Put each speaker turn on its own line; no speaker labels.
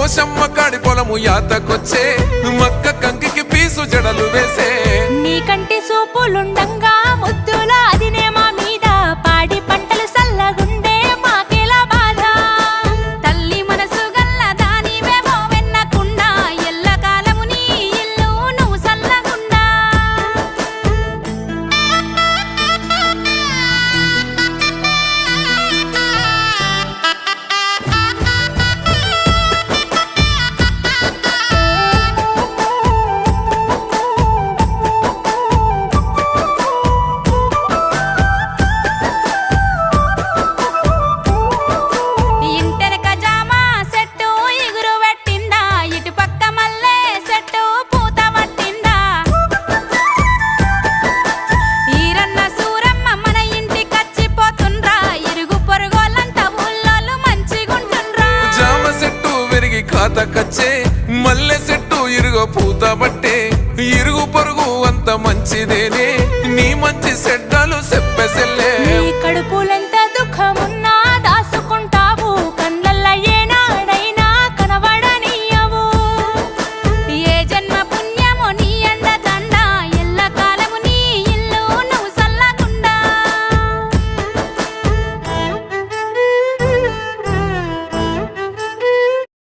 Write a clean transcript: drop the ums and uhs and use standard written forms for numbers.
పోషమ్మ కాడి పొలము యాతకొచ్చే మక్క కంకికి పీసు జడలు వేసే
నీకంటి సూపులుండంగా ముద్దుల అదినే మా మీద పాడి పంటలు సల్లగుండే మాకెలా బాధ తల్లి మనసు గల్ల దానివేమో వెన్నకుండా ఎల్లకాలము నీ ఇల్లు నువ్వు సల్లగుండా ఇంటెనక జామ చెట్టు ఎగురు పెట్టిందా ఇటు పక్క మల్లె చెట్టు పూత పట్టిందా ఈరన్న సూరమ్మ మన ఇంటికచ్చిపోతుండ్రా ఇరుగు పొరుగోళ్ళంతా ఊళ్ళోళ్ళు మంచిగుంటుండ్రా
జామ చెట్టు విరిగి ఖాతకచ్చే మల్లె చెట్టు ఇరుగో పూత బట్టే ఇరుగు పొరుగు అంత మంచిదేనే నీ మంచి చెడ్డలు చెప్పెసెల్లే
నీ కడుపుల